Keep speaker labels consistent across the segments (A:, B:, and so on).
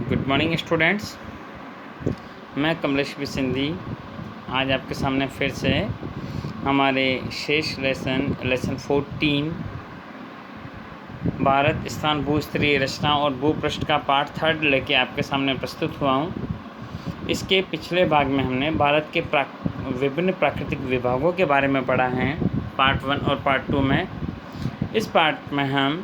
A: Good morning students. मैं कमलेश बिसिंधी आज आपके सामने फिर से हमारे शेष लेसन 14 भारत स्थान भूस्तरीय रचना और भूपृष्ठ का पार्ट 3 लेके आपके सामने प्रस्तुत हुआ हूँ। इसके पिछले भाग में हमने भारत के विभिन्न प्राकृतिक विभागों के बारे में पढ़ा है पार्ट 1 और पार्ट 2 में। इस पार्ट में हम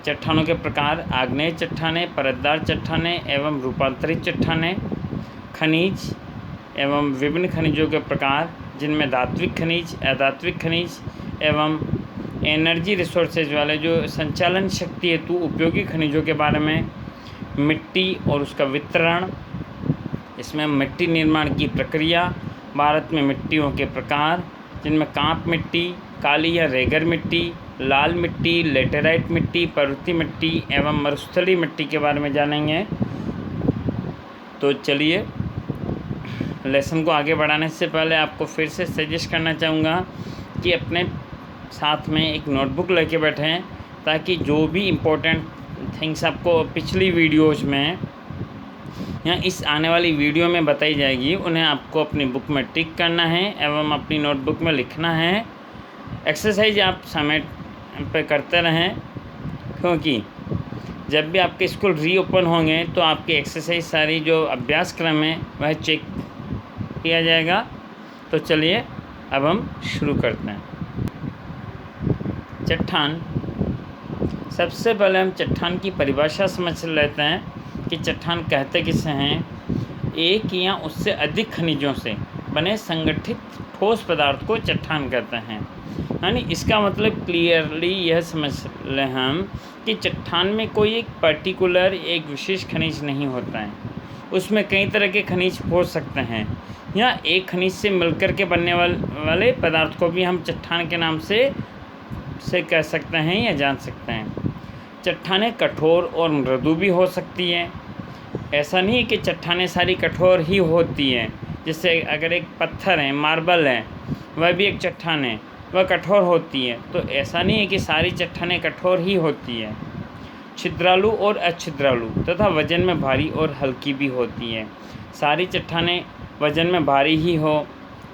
A: चट्टानों के प्रकार, आग्नेय चट्टानें, परतदार चट्टानें एवं रूपांतरित चट्टानें, खनिज एवं विभिन्न खनिजों के प्रकार जिनमें धात्विक खनिज, अधात्विक खनिज एवं एनर्जी रिसोर्सेज वाले जो संचालन शक्ति हेतु उपयोगी खनिजों के बारे में, मिट्टी और उसका वितरण, इसमें मिट्टी निर्माण की प्रक्रिया, भारत में मिट्टियों के प्रकार जिनमें कांप मिट्टी, काली या रेगर मिट्टी, लाल मिट्टी, लेटेराइट मिट्टी, पर्वतीय मिट्टी एवं मरुस्थलीय मिट्टी के बारे में जानेंगे। तो चलिए, लेसन को आगे बढ़ाने से पहले आपको फिर से सजेस्ट करना चाहूँगा कि अपने साथ में एक नोटबुक लेके बैठें ताकि जो भी इम्पोर्टेंट थिंग्स आपको पिछली वीडियोज़ में या इस आने वाली वीडियो में बताई जाएगी उन्हें आपको अपनी बुक में टिक करना है एवं अपनी नोटबुक में लिखना है। एक्सरसाइज आप समय पे करते रहें, क्योंकि जब भी आपके स्कूल रीओपन होंगे तो आपकी एक्सरसाइज सारी जो अभ्यासक्रम है वह चेक किया जाएगा। तो चलिए अब हम शुरू करते हैं। चट्टान, सबसे पहले हम चट्टान की परिभाषा समझ लेते हैं कि चट्टान कहते किसे हैं। एक या उससे अधिक खनिजों से बने संगठित ठोस पदार्थ को चट्टान कहते हैं। यानी इसका मतलब क्लियरली यह समझ लें हम कि चट्टान में कोई एक पर्टिकुलर एक विशेष खनिज नहीं होता है, उसमें कई तरह के खनिज हो सकते हैं या एक खनिज से मिलकर के बनने वाले पदार्थ को भी हम चट्टान के नाम से कह सकते हैं या जान सकते हैं। चट्टानें कठोर और मृदु भी हो सकती हैं। ऐसा नहीं है कि चट्टानें सारी कठोर ही होती हैं। जैसे अगर एक पत्थर है, मार्बल है, वह भी एक चट्टान है, वह कठोर होती है। तो ऐसा नहीं है कि सारी चट्टानें कठोर ही होती है। छिद्रालु और अछिद्रालु तथा वजन में भारी और हल्की भी होती है। सारी चट्टानें वजन में भारी ही हो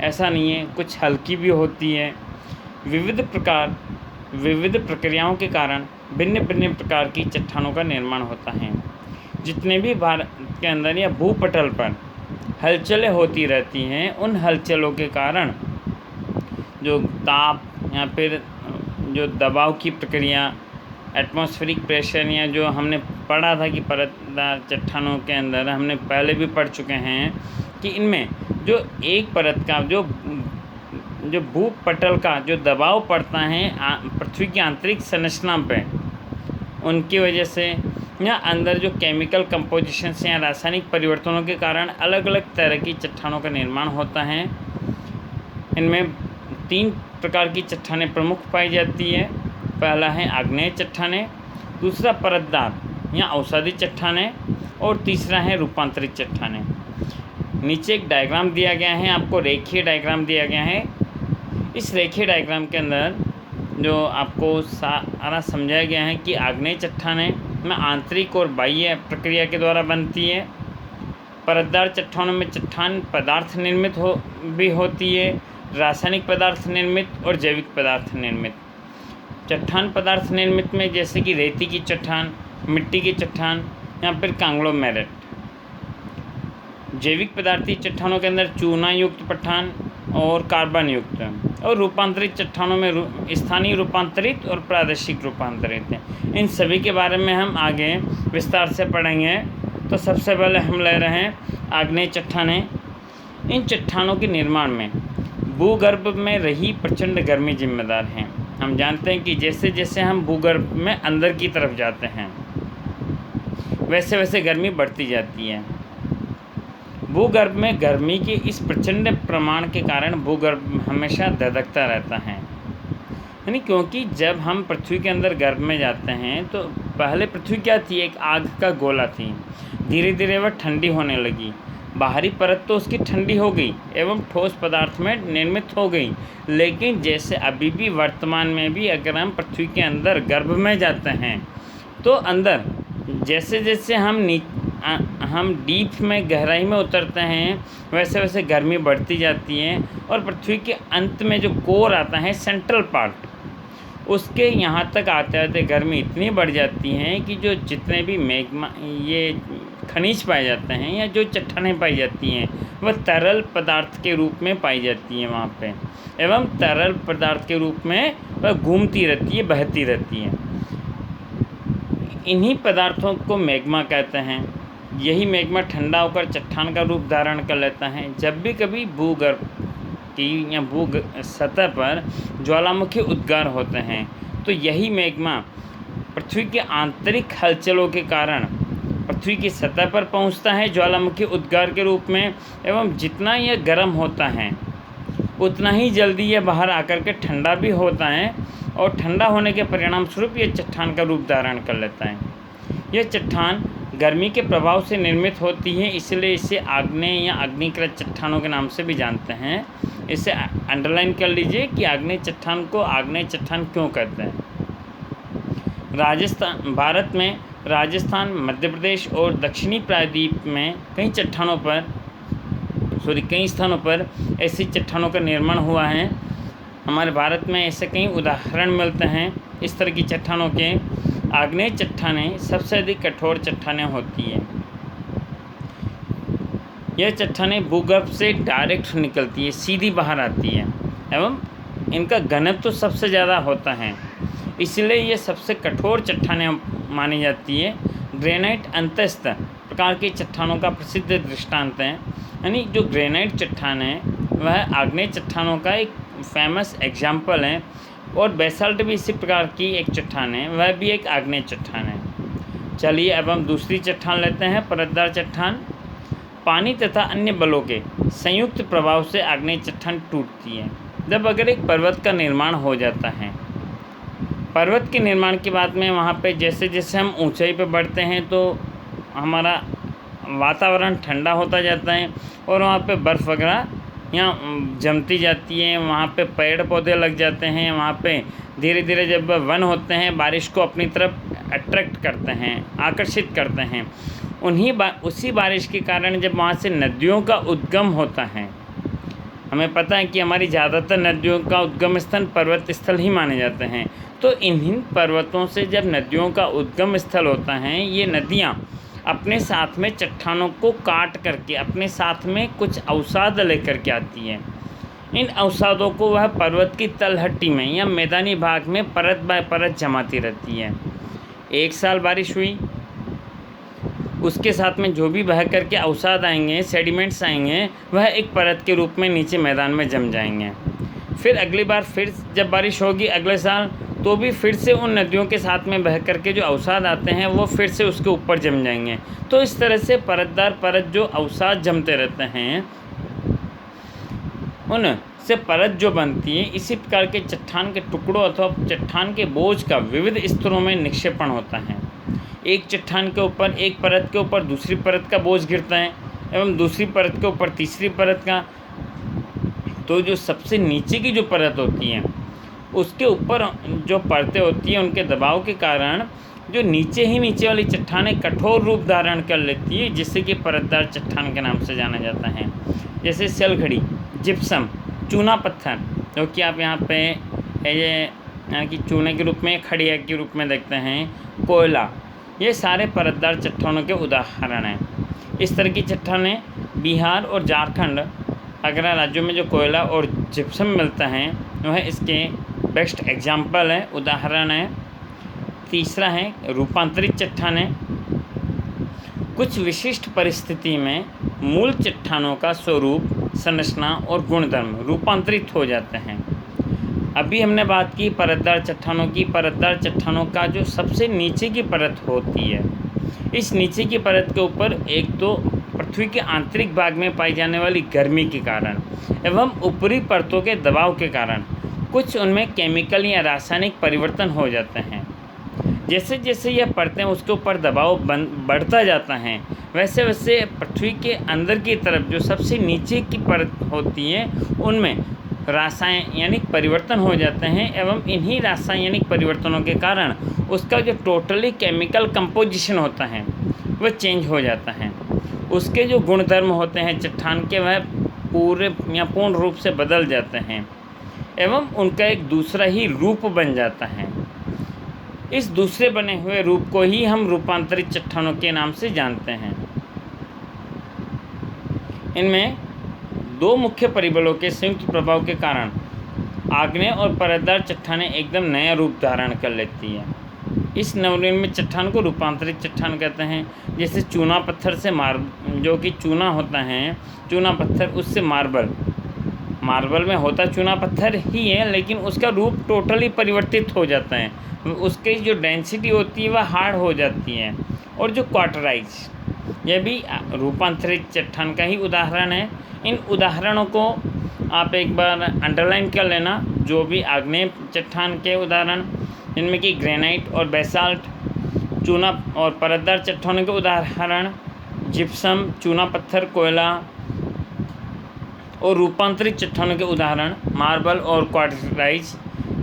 A: ऐसा नहीं है, कुछ हल्की भी होती है। विविध प्रक्रियाओं के कारण भिन्न भिन्न प्रकार की चट्टानों का निर्माण होता है। जितने भी भारत के अंदर या भूपटल पर हलचलें होती रहती हैं, उन हलचलों के कारण जो ताप या फिर जो दबाव की प्रक्रिया, एटमॉस्फेरिक प्रेशर, या जो हमने पढ़ा था कि परतदार चट्टानों के अंदर हमने पहले भी पढ़ चुके हैं कि इनमें जो एक परत का जो भूपटल का जो दबाव पड़ता है पृथ्वी की आंतरिक संरचना पे, उनकी वजह से या अंदर जो केमिकल कंपोजिशन से या रासायनिक परिवर्तनों के कारण अलग अलग तरह की चट्टानों का निर्माण होता है। इनमें 3 प्रकार की चट्टानें प्रमुख पाई जाती है। पहला है आग्नेय चट्टानें, दूसरा परतदार या औषधि चट्टानें और तीसरा है रूपांतरित चट्टानें। नीचे एक डायग्राम दिया गया है, आपको रेखीय डायग्राम दिया गया है। इस रेखीय डायग्राम के अंदर जो आपको सारा समझाया गया है कि आग्नेय चट्टानें में आंतरिक और बाह्य प्रक्रिया के द्वारा बनती है। परतदार चट्टानों में चट्टान पदार्थ निर्मित भी होती है, रासायनिक पदार्थ निर्मित और जैविक पदार्थ निर्मित। चट्टान पदार्थ निर्मित में जैसे कि रेती की चट्टान, मिट्टी की चट्टान या फिर कांग्लोमेरेट। जैविक पदार्थी चट्टानों के अंदर चूना युक्त पठान और कार्बन युक्त। और रूपांतरित चट्टानों में स्थानीय रूपांतरित और प्रादेशिक रूपांतरित हैं। इन सभी के बारे में हम आगे विस्तार से पढ़ेंगे। तो सबसे पहले हम ले रहे हैं आग्नेय चट्टानें। इन चट्टानों के निर्माण में भूगर्भ में रही प्रचंड गर्मी जिम्मेदार है। हम जानते हैं कि जैसे जैसे हम भूगर्भ में अंदर की तरफ जाते हैं वैसे वैसे गर्मी बढ़ती जाती है। भूगर्भ में गर्मी के इस प्रचंड प्रमाण के कारण भूगर्भ हमेशा धधकता रहता है। यानी क्योंकि जब हम पृथ्वी के अंदर गर्भ में जाते हैं तो पहले पृथ्वी क्या थी, एक आग का गोला थी। धीरे धीरे वह ठंडी होने लगी, बाहरी परत तो उसकी ठंडी हो गई एवं ठोस पदार्थ में निर्मित हो गई। लेकिन जैसे अभी भी वर्तमान में भी अगर हम पृथ्वी के अंदर गर्भ में जाते हैं तो अंदर जैसे जैसे हम डीप में गहराई में उतरते हैं, वैसे वैसे गर्मी बढ़ती जाती है और पृथ्वी के अंत में जो कोर आता है, सेंट्रल पार्ट, उसके यहाँ तक आते आते गर्मी इतनी बढ़ जाती है कि जो जितने भी मैग्मा ये खनिज पाए जाते हैं या जो चट्टानें पाई जाती हैं, वह तरल पदार्थ के रूप में पाई जाती हैं वहाँ पे, एवं तरल पदार्थ के रूप में वह घूमती रहती है, बहती रहती है। इन्हीं पदार्थों को मैग्मा कहते हैं। यही मैग्मा ठंडा होकर चट्टान का रूप धारण कर लेता है। जब भी कभी भूगर्भ की या भू सतह पर ज्वालामुखी उद्गार होते हैं, तो यही मैग्मा पृथ्वी के आंतरिक हलचलों के कारण पृथ्वी की सतह पर पहुंचता है ज्वालामुखी उद्गार के रूप में, एवं जितना यह गर्म होता है उतना ही जल्दी यह बाहर आकर के ठंडा भी होता है, और ठंडा होने के परिणाम स्वरूप यह चट्टान का रूप धारण कर लेता है। यह चट्टान गर्मी के प्रभाव से निर्मित होती है, इसलिए इसे आग्नेय या अग्निकृत चट्टानों के नाम से भी जानते हैं। इसे अंडरलाइन कर लीजिए कि आग्नेय चट्टान को आग्नेय चट्टान क्यों कहते हैं। भारत में राजस्थान, मध्य प्रदेश और दक्षिणी प्रायद्वीप में कई स्थानों पर ऐसी चट्टानों का निर्माण हुआ है। हमारे भारत में ऐसे कई उदाहरण मिलते हैं इस तरह की चट्टानों के। आग्नेय चट्टानें सबसे अधिक कठोर चट्टानें होती हैं। यह चट्टानें भूगर्भ से डायरेक्ट निकलती है, सीधी बाहर आती है, एवं इनका घनत्व तो सबसे ज़्यादा होता है, इसलिए ये सबसे कठोर चट्टानें मानी जाती है। ग्रेनाइट अंतस्थ प्रकार की चट्टानों का प्रसिद्ध दृष्टांत है। यानी जो ग्रेनाइट चट्टान है वह आग्नेय चट्टानों का एक फेमस एग्जाम्पल है, और बेसाल्ट भी इसी प्रकार की एक चट्टान है, वह भी एक आग्नेय चट्टान है। चलिए अब हम दूसरी चट्टान लेते हैं, परतदार चट्टान। पानी तथा अन्य बलों के संयुक्त प्रभाव से आग्नेय चट्टान टूटती है। जब अगर एक पर्वत का निर्माण हो जाता है, पर्वत के निर्माण की बात में वहाँ पे जैसे जैसे हम ऊंचाई पे बढ़ते हैं तो हमारा वातावरण ठंडा होता जाता है, और वहाँ पे बर्फ़ वगैरह यहाँ जमती जाती है, वहाँ पे पेड़ पौधे लग जाते हैं, वहाँ पे धीरे धीरे जब वन होते हैं बारिश को अपनी तरफ अट्रैक्ट करते हैं, आकर्षित करते हैं। उसी बारिश के कारण जब वहाँ से नदियों का उद्गम होता है, हमें पता है कि हमारी ज़्यादातर नदियों का उद्गम स्थल पर्वत स्थल ही माने जाते हैं। तो इन्हीं पर्वतों से जब नदियों का उद्गम स्थल होता है, ये नदियाँ अपने साथ में चट्टानों को काट करके अपने साथ में कुछ अवसाद लेकर के आती है। इन अवसादों को वह पर्वत की तलहटी में या मैदानी भाग में परत बाय परत जमाती रहती है। एक साल बारिश हुई, उसके साथ में जो भी बह करके अवसाद आएंगे, सेडिमेंट्स आएंगे, वह एक परत के रूप में नीचे मैदान में जम जाएंगे। फिर अगली बार फिर जब बारिश होगी अगले साल, तो भी फिर से उन नदियों के साथ में बह करके जो अवसाद आते हैं वो फिर से उसके ऊपर जम जाएंगे। तो इस तरह से परतदार परत जो अवसाद जमते रहते हैं, उन से परत जो बनती है, इसी प्रकार के चट्टान के टुकड़ों अथवा चट्टान के बोझ का विविध स्तरों में निक्षेपण होता है। एक चट्टान के ऊपर, एक परत के ऊपर दूसरी परत का बोझ गिरता है, एवं दूसरी परत के ऊपर तीसरी परत का। तो जो सबसे नीचे की जो परत होती है, उसके ऊपर जो परतें होती हैं, उनके दबाव के कारण जो नीचे ही नीचे वाली चट्टानें कठोर रूप धारण कर लेती है, जिससे कि परतदार चट्टान के नाम से जाना जाता है। जैसे सलखड़ी, जिप्सम, चूना पत्थर, जो कि आप यहाँ पे यहाँ की चूने के रूप में, खड़िया के रूप में देखते हैं, कोयला, ये सारे परतदार चट्टानों के उदाहरण हैं। इस तरह की चट्टानें बिहार और झारखंड वगैरह राज्यों में जो कोयला और जिप्सम मिलता है, वह इसके बेस्ट एग्जाम्पल है, उदाहरण है। तीसरा है रूपांतरित चट्टानें। कुछ विशिष्ट परिस्थिति में मूल चट्टानों का स्वरूप, संरचना और गुणधर्म रूपांतरित हो जाते हैं। अभी हमने बात की परतदार चट्टानों की। परतदार चट्टानों का जो सबसे नीचे की परत होती है, इस नीचे की परत के ऊपर एक तो पृथ्वी के आंतरिक भाग में पाई जाने वाली गर्मी के कारण एवं ऊपरी परतों के दबाव के कारण कुछ उनमें केमिकल या रासायनिक परिवर्तन हो जाते हैं। जैसे जैसे यह परतें उसके ऊपर दबाव बढ़ता जाता है, वैसे वैसे पृथ्वी के अंदर की तरफ जो सबसे नीचे की परत होती है, उनमें रासायनिक परिवर्तन हो जाते हैं एवं इन्हीं रासायनिक परिवर्तनों के कारण उसका जो टोटली केमिकल कंपोजिशन होता है वह चेंज हो जाता है। उसके जो गुणधर्म होते हैं चट्टान के वह पूरे या पूर्ण रूप से बदल जाते हैं एवं उनका एक दूसरा ही रूप बन जाता है। इस दूसरे बने हुए रूप को ही हम रूपांतरित चट्टानों के नाम से जानते हैं। इनमें दो मुख्य परिबलों के संयुक्त प्रभाव के कारण आग्नेय और परतदार चट्टानें एकदम नया रूप धारण कर लेती है। इस नवनिर्मित चट्टान को रूपांतरित चट्टान कहते हैं। जैसे चूना पत्थर से जो कि चूना होता है, चूना पत्थर उससे मार्बल में होता चूना पत्थर ही है, लेकिन उसका रूप टोटली परिवर्तित हो जाता है। उसकी जो डेंसिटी होती है वह हार्ड हो जाती है। और जो क्वार्टराइज, यह भी रूपांतरित चट्टान का ही उदाहरण है। इन उदाहरणों को आप एक बार अंडरलाइन कर लेना, जो भी आग्नेय चट्टान के उदाहरण जिनमें कि ग्रेनाइट और बेसाल्ट, चूना और परतदार चट्टानों के उदाहरण जिप्सम, चूना पत्थर, कोयला, और रूपांतरित चट्टानों के उदाहरण मार्बल और क्वार्टराइज,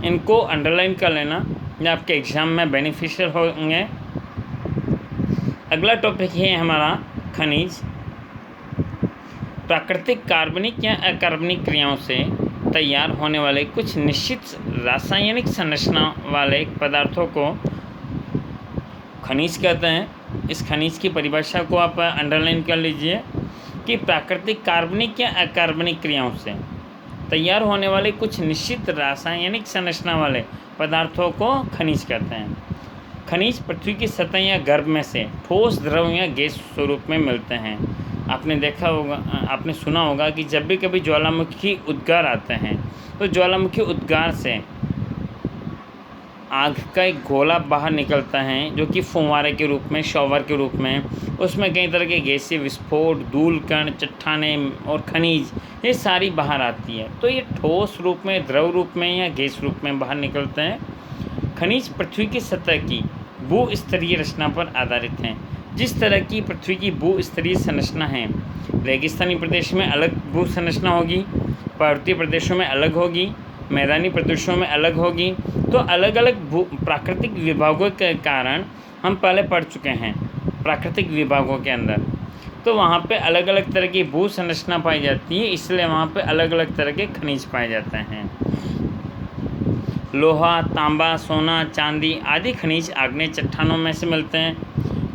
A: इनको अंडरलाइन कर लेना, ये आपके एग्जाम में बेनिफिशियल होंगे। अगला टॉपिक है हमारा खनिज। प्राकृतिक कार्बनिक या अकार्बनिक क्रियाओं से तैयार होने वाले कुछ निश्चित रासायनिक संरचना वाले पदार्थों को खनिज कहते हैं। इस खनिज की परिभाषा को आप अंडरलाइन कर लीजिए कि प्राकृतिक कार्बनिक या अकार्बनिक क्रियाओं से तैयार होने वाले कुछ निश्चित रासायनिक संरचना वाले पदार्थों को खनिज कहते हैं। खनिज पृथ्वी की सतह या गर्भ में से ठोस, द्रव या गैस स्वरूप में मिलते हैं। आपने सुना होगा कि जब भी कभी ज्वालामुखी उद्गार आते हैं तो ज्वालामुखी उद्गार से आग का एक गोला बाहर निकलता है, जो कि फुव्वारे के रूप में, शॉवर के रूप में, उसमें कई तरह के गैसीय विस्फोट, धूल कण, चट्टानें और खनिज, ये सारी बाहर आती है। तो ये ठोस रूप में, द्रव रूप में या गैस रूप में बाहर निकलते हैं। खनिज पृथ्वी की सतह की भू-स्तरीय रचना पर आधारित हैं। जिस तरह की पृथ्वी की भू-स्तरीय संरचना है, रेगिस्तानी प्रदेश में अलग भू संरचना होगी, पर्वतीय प्रदेशों में अलग होगी, मैदानी प्रदेशों में अलग होगी। तो अलग अलग प्राकृतिक विभागों के कारण हम पहले पढ़ चुके हैं प्राकृतिक विभागों के अंदर, तो वहाँ पे अलग अलग तरह की भू संरचना पाई जाती है, इसलिए वहाँ पे अलग अलग तरह के खनिज पाए जाते हैं। लोहा, तांबा, सोना, चांदी आदि खनिज आग्नेय चट्टानों में से मिलते हैं।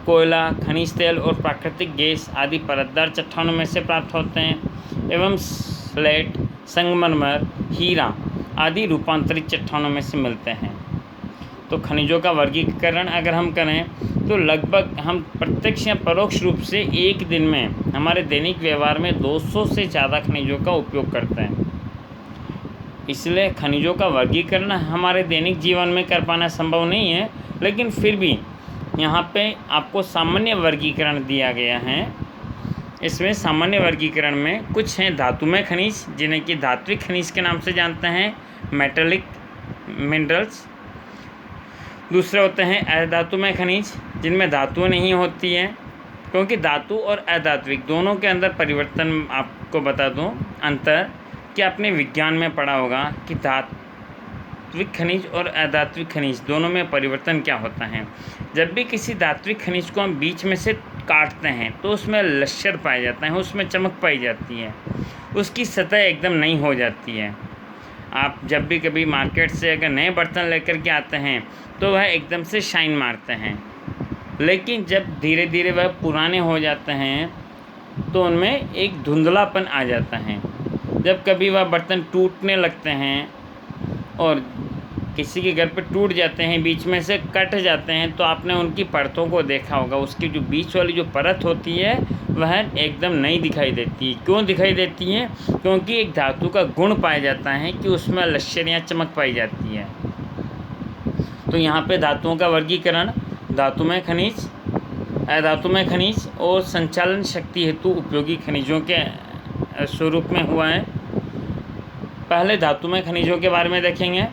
A: कोयला, खनिज तेल और प्राकृतिक गैस आदि परतदार चट्टानों में से प्राप्त होते हैं। एवं स्लेट, संगमरमर, हीरा आदि रूपांतरित चट्टानों में से मिलते हैं। तो खनिजों का वर्गीकरण अगर हम करें तो लगभग हम प्रत्यक्ष या परोक्ष रूप से एक दिन में हमारे दैनिक व्यवहार में 200 से ज़्यादा खनिजों का उपयोग करते हैं। इसलिए खनिजों का वर्गीकरण हमारे दैनिक जीवन में कर पाना संभव नहीं है, लेकिन फिर भी यहाँ पे आपको सामान्य वर्गीकरण दिया गया है। इसमें सामान्य वर्गीकरण में कुछ हैं धातुमय खनिज, जिन्हें कि धात्विक खनिज के नाम से जानते हैं, मेटेलिक मिनरल्स। दूसरे होते हैं अधातुमय खनिज, जिनमें धातुएं नहीं होती हैं, क्योंकि धातु और अधात्विक दोनों के अंदर परिवर्तन आपको बता दूं अंतर कि आपने विज्ञान में पढ़ा होगा कि धात्विक खनिज और अधात्विक खनिज दोनों में परिवर्तन क्या होता है। जब भी किसी धात्विक खनिज को हम बीच में से काटते हैं तो उसमें लश्कर पाया जाता है, उसमें चमक पाई जाती है, उसकी सतह एकदम नई हो जाती है। आप जब भी कभी मार्केट से अगर नए बर्तन लेकर के आते हैं तो वह एकदम से शाइन मारते हैं, लेकिन जब धीरे धीरे वह पुराने हो जाते हैं तो उनमें एक धुंधलापन आ जाता है। जब कभी वह बर्तन टूटने लगते हैं और किसी के घर पे टूट जाते हैं, बीच में से कट जाते हैं, तो आपने उनकी परतों को देखा होगा, उसकी जो बीच वाली जो परत होती है वह एकदम नई दिखाई देती है। क्यों दिखाई देती है? क्योंकि एक धातु का गुण पाया जाता है कि उसमें लश्कर या चमक पाई जाती है। तो यहाँ पे धातुओं का वर्गीकरण धातुमय खनिज, अधातुमय खनिज और संचालन शक्ति हेतु उपयोगी खनिजों के स्वरूप में हुआ है। पहले धातुमय खनिजों के बारे में देखेंगे।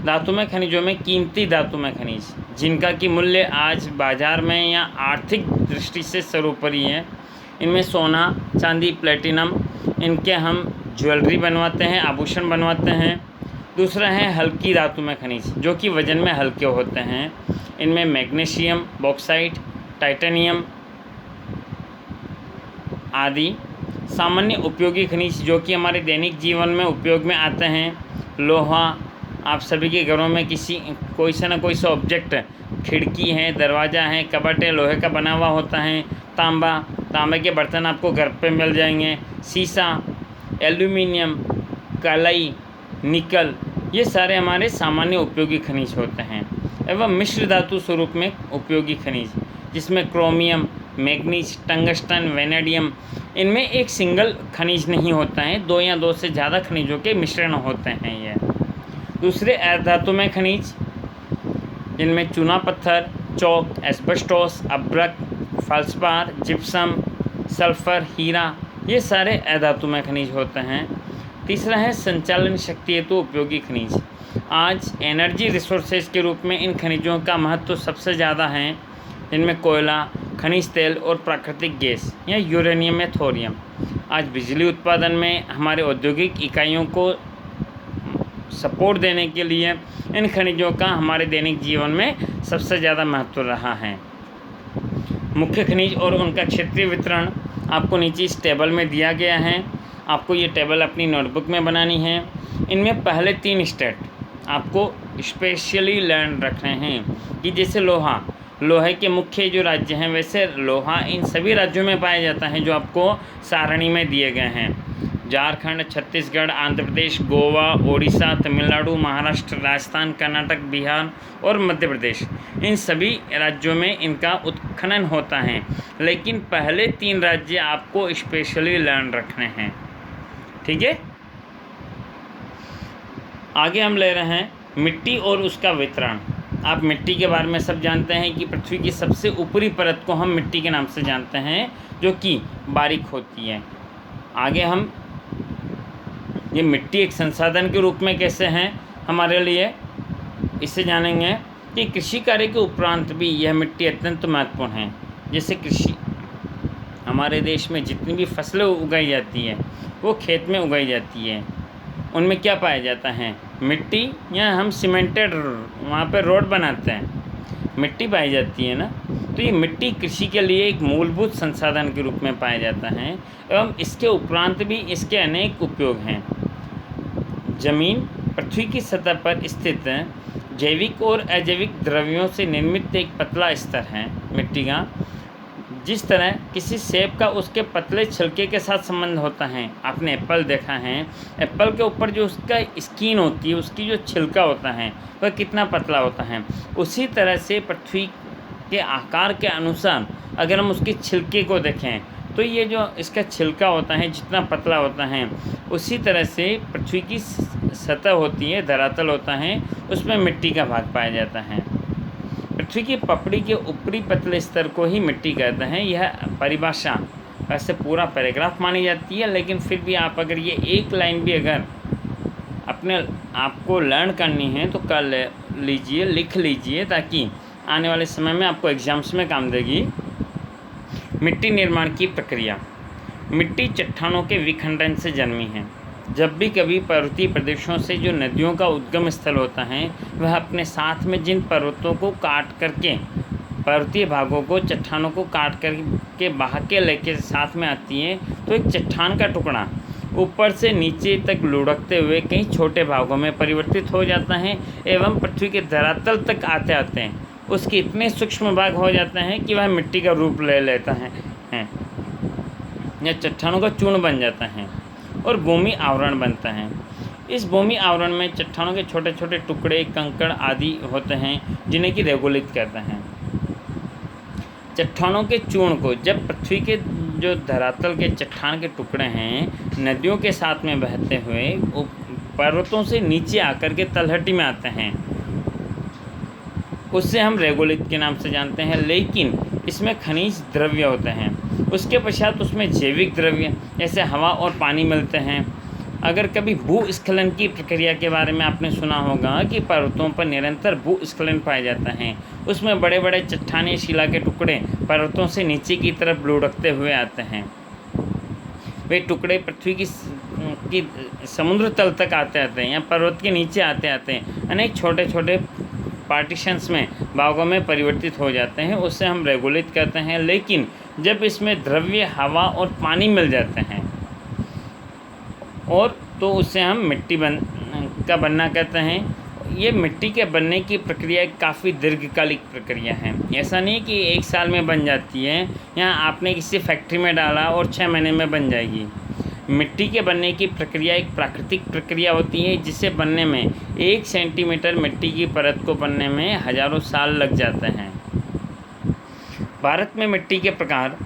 A: धातुमय खनिजों में कीमती धातुमय खनिज, जिनका कि मूल्य आज बाज़ार में या आर्थिक दृष्टि से सर्वोपरि है। इनमें सोना, चांदी, प्लेटिनम, इनके हम ज्वेलरी बनवाते हैं, आभूषण बनवाते हैं। दूसरा है हल्की धातु में खनिज, जो कि वजन में हल्के होते हैं। इनमें मैग्नीशियम, बॉक्साइट, टाइटेनियम आदि। सामान्य उपयोगी खनिज, जो कि हमारे दैनिक जीवन में उपयोग में आते हैं। लोहा, आप सभी के घरों में कोई सा ना कोई सा ऑब्जेक्ट, खिड़की है, दरवाज़ा है, कबर्ड है, लोहे का बना हुआ होता है। तांबे के बर्तन आपको घर पे मिल जाएंगे। शीशा, एल्यूमिनियम, कलाई, निकल, ये सारे हमारे सामान्य उपयोगी खनिज होते हैं। एवं मिश्र धातु स्वरूप में उपयोगी खनिज, जिसमें क्रोमियम, मैग्नीज, टंगस्टन, वेनेडियम, इनमें एक सिंगल खनिज नहीं होता है, 2 या 2 से ज़्यादा खनिजों के मिश्रण होते हैं ये। दूसरे अर्धधातु में खनिज, जिनमें चूना पत्थर, चौक, एस्बेस्टोस, अभ्रक, फेल्सपार, जिप्सम, सल्फर, हीरा, ये सारे अधातु में खनिज होते हैं। तीसरा है संचालन शक्ति हेतु उपयोगी खनिज। आज एनर्जी रिसोर्सेज के रूप में इन खनिजों का महत्व सबसे ज़्यादा है, जिनमें कोयला, खनिज तेल और प्राकृतिक गैस या यूरेनियम या थोरियम। आज बिजली उत्पादन में हमारे औद्योगिक इकाइयों को सपोर्ट देने के लिए इन खनिजों का हमारे दैनिक जीवन में सबसे ज़्यादा महत्व रहा है। मुख्य खनिज और उनका क्षेत्रीय वितरण आपको नीचे इस टेबल में दिया गया है। आपको ये टेबल अपनी नोटबुक में बनानी है। इनमें पहले 3 स्टेट आपको स्पेशली लर्न रखने हैं कि जैसे लोहे के मुख्य जो राज्य हैं, वैसे लोहा इन सभी राज्यों में पाया जाता है जो आपको सारणी में दिए गए हैं। झारखंड, छत्तीसगढ़, आंध्र प्रदेश, गोवा, ओडिशा, तमिलनाडु, महाराष्ट्र, राजस्थान, कर्नाटक, बिहार और मध्य प्रदेश, इन सभी राज्यों में इनका उत्खनन होता है। लेकिन पहले 3 राज्य आपको स्पेशली लर्न रखने हैं, ठीक है। आगे हम ले रहे हैं मिट्टी और उसका वितरण। आप मिट्टी के बारे में सब जानते हैं कि पृथ्वी की सबसे ऊपरी परत को हम मिट्टी के नाम से जानते हैं, जो कि बारीक होती है। आगे हम ये मिट्टी एक संसाधन के रूप में कैसे हैं हमारे लिए, इससे जानेंगे कि कृषि कार्य के उपरांत भी यह मिट्टी अत्यंत महत्वपूर्ण है। जैसे कृषि, हमारे देश में जितनी भी फसलें उगाई जाती है वो खेत में उगाई जाती है। उनमें क्या पाया जाता है, मिट्टी, या हम सीमेंटेड वहाँ पर रोड बनाते हैं, मिट्टी पाई जाती है ना। तो ये मिट्टी कृषि के लिए एक मूलभूत संसाधन के रूप में पाया जाता है एवं इसके उपरांत भी इसके अनेक उपयोग हैं। जमीन पृथ्वी की सतह पर स्थित जैविक और अजैविक द्रव्यों से निर्मित एक पतला स्तर है मिट्टी का। जिस तरह किसी सेब का उसके पतले छिलके के साथ संबंध होता है, आपने एप्पल देखा है, एप्पल के ऊपर जो उसका स्किन होती है, उसकी जो छिलका होता है वह कितना पतला होता है। उसी तरह से पृथ्वी के आकार के अनुसार अगर हम उसके छिलके को देखें तो ये जो इसका छिलका होता है जितना पतला होता है, उसी तरह से पृथ्वी की सतह होती है, धरातल होता है, उसमें मिट्टी का भाग पाया जाता है। पृथ्वी की पपड़ी के ऊपरी पतले स्तर को ही मिट्टी कहते हैं। यह परिभाषा वैसे पूरा पैराग्राफ मानी जाती है, लेकिन फिर भी आप अगर ये एक लाइन भी अगर अपने आपको लर्न करनी है तो कर लीजिए, लिख लीजिए, ताकि आने वाले समय में आपको एग्जाम्स में काम देगी। मिट्टी निर्माण की प्रक्रिया। मिट्टी चट्टानों के विखंडन से जन्मी है। जब भी कभी पर्वतीय प्रदेशों से जो नदियों का उद्गम स्थल होता है, वह अपने साथ में जिन पर्वतों को काट करके, पर्वतीय भागों को, चट्टानों को काट करके बहा के लेके साथ में आती है, तो एक चट्टान का टुकड़ा ऊपर से नीचे तक लुढ़कते हुए कई छोटे भागों में परिवर्तित हो जाता है एवं पृथ्वी के धरातल तक आते आते हैं उसके इतने सूक्ष्म भाग हो जाते हैं कि वह मिट्टी का रूप ले लेता है या चट्टानों का चूर्ण बन जाता है और भूमि आवरण बनता है। इस भूमि आवरण में चट्टानों के छोटे छोटे टुकड़े, कंकड़ आदि होते हैं, जिन्हें कि रेगुलित कहते हैं। चट्टानों के चूर्ण को जब पृथ्वी के जो धरातल के चट्टान के टुकड़े हैं नदियों के साथ में बहते हुए पर्वतों से नीचे आकर के तलहटी में आते हैं, उससे हम रेगोलित के नाम से जानते हैं। लेकिन इसमें खनिज द्रव्य होते हैं, उसके पश्चात उसमें जैविक द्रव्य जैसे हवा और पानी मिलते हैं। अगर कभी भूस्खलन की प्रक्रिया के बारे में आपने सुना होगा कि पर्वतों पर निरंतर भूस्खलन पाया जाता है, उसमें बड़े बड़े चट्टानी शिला के टुकड़े पर्वतों से नीचे की तरफ लुढ़कते हुए आते हैं। वे टुकड़े पृथ्वी की की समुद्र तल तक आते आते हैं या पर्वत के नीचे आते आते हैं अनेक छोटे छोटे पार्टीशंस में भागों में परिवर्तित हो जाते हैं, उससे हम रेगुलेट करते हैं। लेकिन जब इसमें द्रव्य, हवा और पानी मिल जाते हैं और तो उससे हम मिट्टी का बनना कहते हैं। ये मिट्टी के बनने की प्रक्रिया काफ़ी दीर्घकालिक प्रक्रिया है। ऐसा नहीं कि एक साल में बन जाती है या आपने किसी फैक्ट्री में डाला और 6 महीने में बन जाएगी। मिट्टी के बनने की प्रक्रिया एक प्राकृतिक प्रक्रिया होती है, जिसे बनने में 1 सेंटीमीटर मिट्टी की परत को बनने में हज़ारों साल लग जाते हैं। भारत में मिट्टी के प्रकार।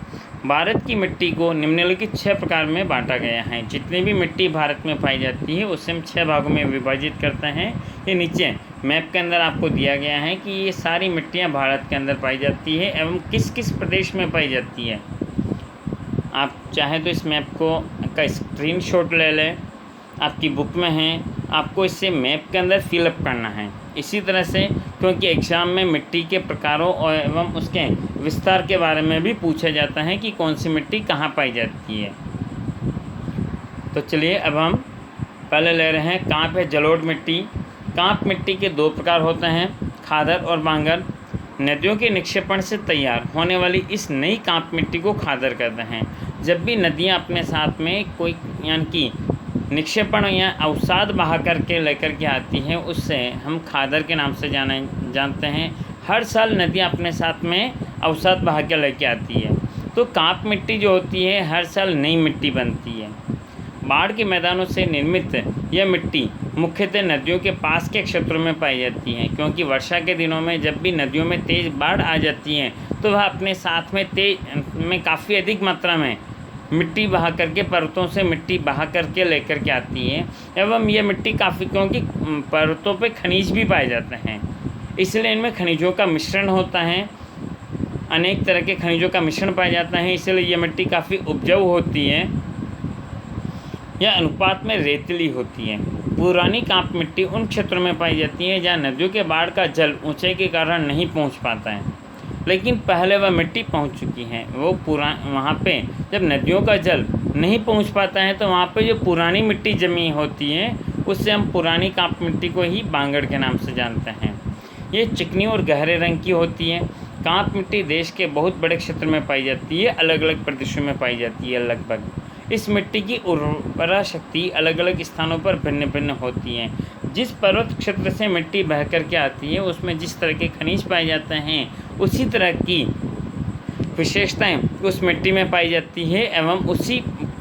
A: भारत की मिट्टी को निम्नलिखित 6 प्रकार में बांटा गया है। जितनी भी मिट्टी भारत में पाई जाती है उसे हम 6 भागों में विभाजित करते हैं। ये नीचे मैप के अंदर आपको दिया गया है कि ये सारी मिट्टियाँ भारत के अंदर पाई जाती है एवं किस किस प्रदेश में पाई जाती है। आप चाहें तो इस मैप का स्क्रीनशॉट ले लें, आपकी बुक में है, आपको इसे मैप के अंदर फिलअप करना है। इसी तरह से क्योंकि एग्ज़ाम में मिट्टी के प्रकारों और एवं उसके विस्तार के बारे में भी पूछा जाता है कि कौन सी मिट्टी कहाँ पाई जाती है। तो चलिए अब हम पहले ले रहे हैं कांप या जलोढ़ मिट्टी। कांप मिट्टी के 2 प्रकार होते हैं, खादर और बांगर। नदियों के निक्षेपण से तैयार होने वाली इस नई कांप मिट्टी को खादर कहते हैं। जब भी नदियाँ अपने साथ में कोई यानी कि निक्षेपण या अवसाद बहा करके लेकर के आती हैं, उससे हम खादर के नाम से जानते हैं। हर साल नदियाँ अपने साथ में अवसाद बहा के लेके आती है, तो कांप मिट्टी जो होती है हर साल नई मिट्टी बनती है। बाढ़ के मैदानों से निर्मित यह मिट्टी मुख्यतः नदियों के पास के क्षेत्रों में पाई जाती है, क्योंकि वर्षा के दिनों में जब भी नदियों में तेज़ बाढ़ आ जाती है तो वह अपने साथ में काफ़ी अधिक मात्रा में मिट्टी बहा करके, पर्वतों से मिट्टी बहा करके लेकर के आती है। एवं यह मिट्टी काफ़ी, क्योंकि पर्वतों पे खनिज भी पाए जाते हैं, इसलिए इनमें खनिजों का मिश्रण होता है, अनेक तरह के खनिजों का मिश्रण पाया जाता है, इसलिए यह मिट्टी काफ़ी उपजाऊ होती है। यह अनुपात में रेतीली होती है। पुरानी कांप मिट्टी उन क्षेत्रों में पाई जाती है जहाँ नदियों के बाढ़ का जल ऊंचाई के कारण नहीं पहुँच पाता है, लेकिन पहले वह मिट्टी पहुंच चुकी है। वो वहाँ पे जब नदियों का जल नहीं पहुंच पाता है तो वहाँ पे जो पुरानी मिट्टी जमी होती है उससे हम पुरानी कांप मिट्टी को ही बांगड़ के नाम से जानते हैं। ये चिकनी और गहरे रंग की होती है। कांप मिट्टी देश के बहुत बड़े क्षेत्र में पाई जाती है, अलग अलग प्रदेशों में पाई जाती है लगभग। इस मिट्टी की उर्वरा शक्ति अलग अलग स्थानों पर भिन्न भिन्न होती है। जिस पर्वत क्षेत्र से मिट्टी बह कर के आती है उसमें जिस तरह के खनिज पाए जाते हैं उसी तरह की विशेषताएं उस मिट्टी में पाई जाती है एवं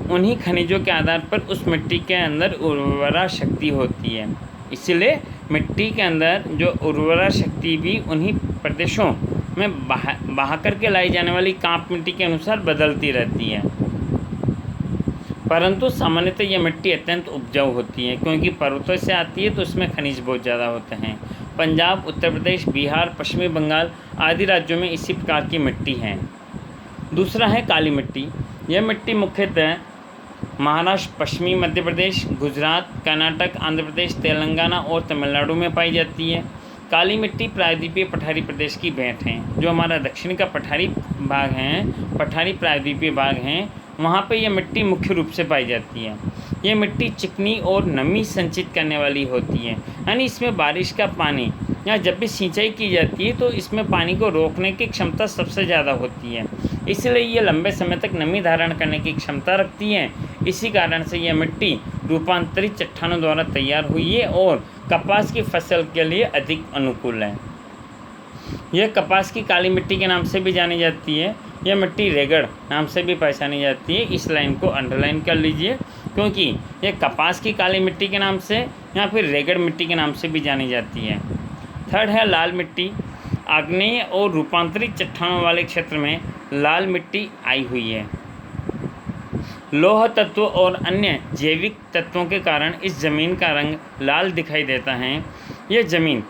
A: उन्हीं खनिजों के आधार पर उस मिट्टी के अंदर उर्वरा शक्ति होती है। इसलिए मिट्टी के अंदर जो उर्वरा शक्ति भी उन्हीं प्रदेशों में बहा करके लाई जाने वाली कांप मिट्टी के अनुसार बदलती रहती है। परंतु सामान्यतः यह मिट्टी अत्यंत उपजाऊ होती है, क्योंकि पर्वतों से आती है तो इसमें खनिज बहुत ज़्यादा होते हैं। पंजाब, उत्तर प्रदेश, बिहार, पश्चिमी बंगाल आदि राज्यों में इसी प्रकार की मिट्टी है। दूसरा है काली मिट्टी। यह मिट्टी मुख्यतः महाराष्ट्र, पश्चिमी मध्य प्रदेश, गुजरात, कर्नाटक, आंध्र प्रदेश, तेलंगाना और तमिलनाडु में पाई जाती है। काली मिट्टी प्रायद्वीपीय पठारी प्रदेश की भेंट है। जो हमारा दक्षिण का पठारी भाग है, पठारी प्रायद्वीपीय भाग हैं, वहाँ पे यह मिट्टी मुख्य रूप से पाई जाती है। यह मिट्टी चिकनी और नमी संचित करने वाली होती है, यानी इसमें बारिश का पानी या जब भी सिंचाई की जाती है तो इसमें पानी को रोकने की क्षमता सबसे ज़्यादा होती है, इसलिए ये लंबे समय तक नमी धारण करने की क्षमता रखती है। इसी कारण से यह मिट्टी रूपांतरित चट्टानों द्वारा तैयार हुई है और कपास की फसल के लिए अधिक अनुकूल है। यह कपास की काली मिट्टी के नाम से भी जानी जाती है। यह मिट्टी रेगड़ नाम से भी पहचानी जाती है। इस लाइन को अंडरलाइन कर लीजिए, क्योंकि यह कपास की काली मिट्टी के नाम से या फिर रेगड़ मिट्टी के नाम से भी जानी जाती है। थर्ड है लाल मिट्टी। आग्नेय और रूपांतरित चट्टानों वाले क्षेत्र में लाल मिट्टी आई हुई है। लौह तत्व और अन्य जैविक तत्वों के कारण इस ज़मीन का रंग लाल दिखाई देता है। यह ज़मीन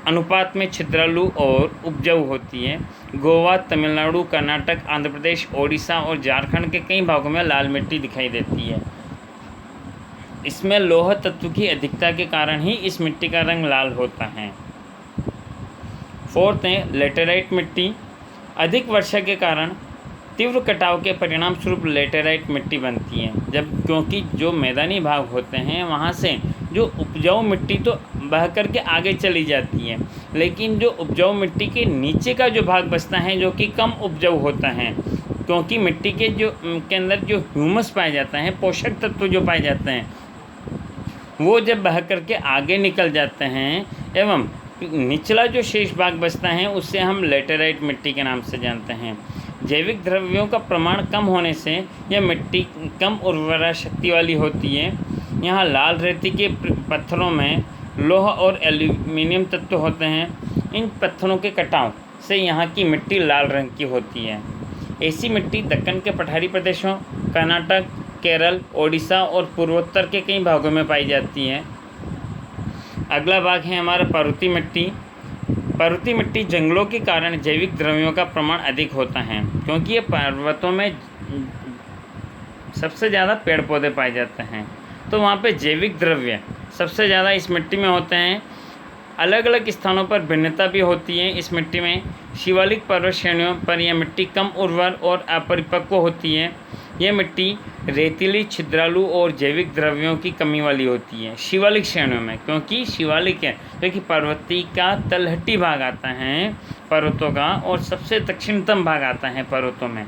A: अनुपात में छिद्रालु और उपजाऊ होती है। गोवा, तमिलनाडु, कर्नाटक, आंध्र प्रदेश, ओडिशा और झारखंड के कई भागों में लाल मिट्टी दिखाई देती है। इसमें लौह तत्व की अधिकता के कारण ही इस मिट्टी का रंग लाल होता है। फोर्थ है लेटेराइट मिट्टी। अधिक वर्षा के कारण तीव्र कटाव के परिणाम स्वरूप लेटेराइट मिट्टी बनती है, जब क्योंकि जो मैदानी भाग होते हैं वहाँ से जो उपजाऊ मिट्टी तो बह कर के आगे चली जाती है, लेकिन जो उपजाऊ मिट्टी के नीचे का जो भाग बचता है जो कि कम उपजाऊ होता है, क्योंकि मिट्टी के अंदर जो ह्यूमस पाया जाता है, पोषक तत्व जो पाए जाते हैं, वो जब बह कर के आगे निकल जाते हैं एवं निचला जो शेष भाग बचता है उससे हम लेटेराइट मिट्टी के नाम से जानते हैं। जैविक द्रव्यों का प्रमाण कम होने से यह मिट्टी कम उर्वरा शक्ति वाली होती है। यहाँ लाल रेती के पत्थरों में लोह और एल्यूमिनियम तत्व होते हैं। इन पत्थरों के कटाव से यहाँ की मिट्टी लाल रंग की होती है। ऐसी मिट्टी दक्कन के पठारी प्रदेशों, कर्नाटक, केरल, ओडिशा और पूर्वोत्तर के कई भागों में पाई जाती है। अगला भाग है हमारा पर्वतीय मिट्टी। पर्वतीय मिट्टी जंगलों के कारण जैविक द्रव्यों का प्रमाण अधिक होता है, क्योंकि ये पर्वतों में सबसे ज़्यादा पेड़ पौधे पाए जाते हैं, तो वहाँ पे जैविक द्रव्य सबसे ज़्यादा इस मिट्टी में होते हैं। अलग अलग स्थानों पर भिन्नता भी होती है इस मिट्टी में। शिवालिक पर्वत श्रेणियों पर यह मिट्टी कम उर्वर और अपरिपक्व होती है। यह मिट्टी रेतीली, छिद्रालु और जैविक द्रव्यों की कमी वाली होती है शिवालिक श्रेणियों में, क्योंकि शिवालिक है क्योंकि पर्वतीय का तलहटी भाग आता है पर्वतों का, और सबसे दक्षिणतम भाग आता है पर्वतों में।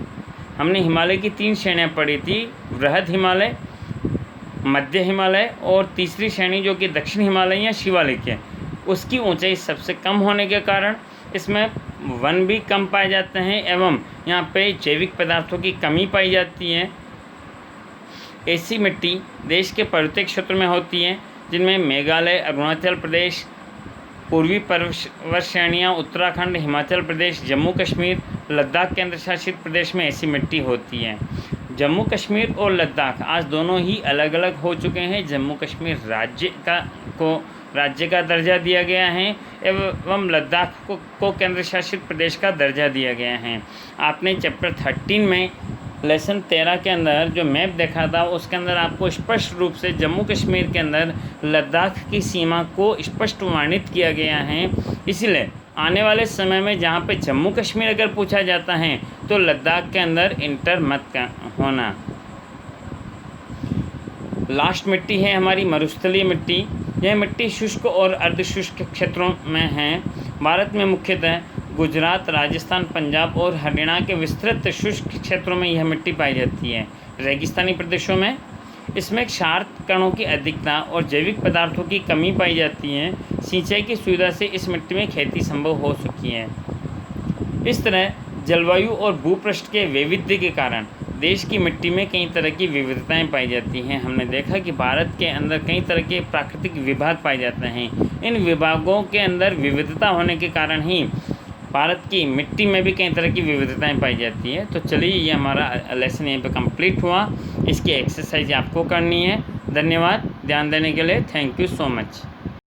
A: हमने हिमालय की 3 श्रेणियाँ पढ़ी थी, वृहद हिमालय, मध्य हिमालय और तीसरी श्रेणी जो कि दक्षिण हिमालय या शिवालिक है। उसकी ऊंचाई सबसे कम होने के कारण इसमें वन भी कम पाए जाते हैं एवं यहाँ पे जैविक पदार्थों की कमी पाई जाती है। ऐसी मिट्टी देश के पर्वतीय क्षेत्र में होती है, जिनमें मेघालय, अरुणाचल प्रदेश, पूर्वी पर्वत श्रेणियाँ, उत्तराखंड, हिमाचल प्रदेश, जम्मू कश्मीर, लद्दाख केंद्र शासित प्रदेश में ऐसी मिट्टी होती है। जम्मू कश्मीर और लद्दाख आज दोनों ही अलग अलग हो चुके हैं। जम्मू कश्मीर राज्य का दर्जा दिया गया है एवं लद्दाख को केंद्र शासित प्रदेश का दर्जा दिया गया है। आपने चैप्टर 13 में लेसन 13 के अंदर जो मैप देखा था उसके अंदर आपको स्पष्ट रूप से जम्मू कश्मीर के अंदर लद्दाख की सीमा को स्पष्ट वर्णित किया गया है। इसलिए आने वाले समय में जहाँ पे जम्मू कश्मीर अगर पूछा जाता है तो लद्दाख के अंदर इंटर मत होना। लास्ट मिट्टी है हमारी मरुस्थलीय मिट्टी। यह मिट्टी शुष्क और अर्धशुष्क क्षेत्रों में है। भारत में मुख्यतः गुजरात, राजस्थान, पंजाब और हरियाणा के विस्तृत शुष्क क्षेत्रों में यह मिट्टी पाई जाती है। रेगिस्तानी प्रदेशों में इसमें क्षार कणों की अधिकता और जैविक पदार्थों की कमी पाई जाती है। सिंचाई की सुविधा से इस मिट्टी में खेती संभव हो सकी है। इस तरह जलवायु और भूपृष्ठ के वैविध्य के कारण देश की मिट्टी में कई तरह की विविधताएं पाई जाती हैं। हमने देखा कि भारत के अंदर कई तरह के प्राकृतिक विभाग पाए जाते हैं। इन विभागों के अंदर विविधता होने के कारण ही भारत की मिट्टी में भी कई तरह की विविधताएं पाई जाती है। तो चलिए, ये हमारा लेसन यहीं पे कंप्लीट हुआ। इसकी एक्सरसाइज आपको करनी है। धन्यवाद ध्यान देने के लिए। Thank you so much.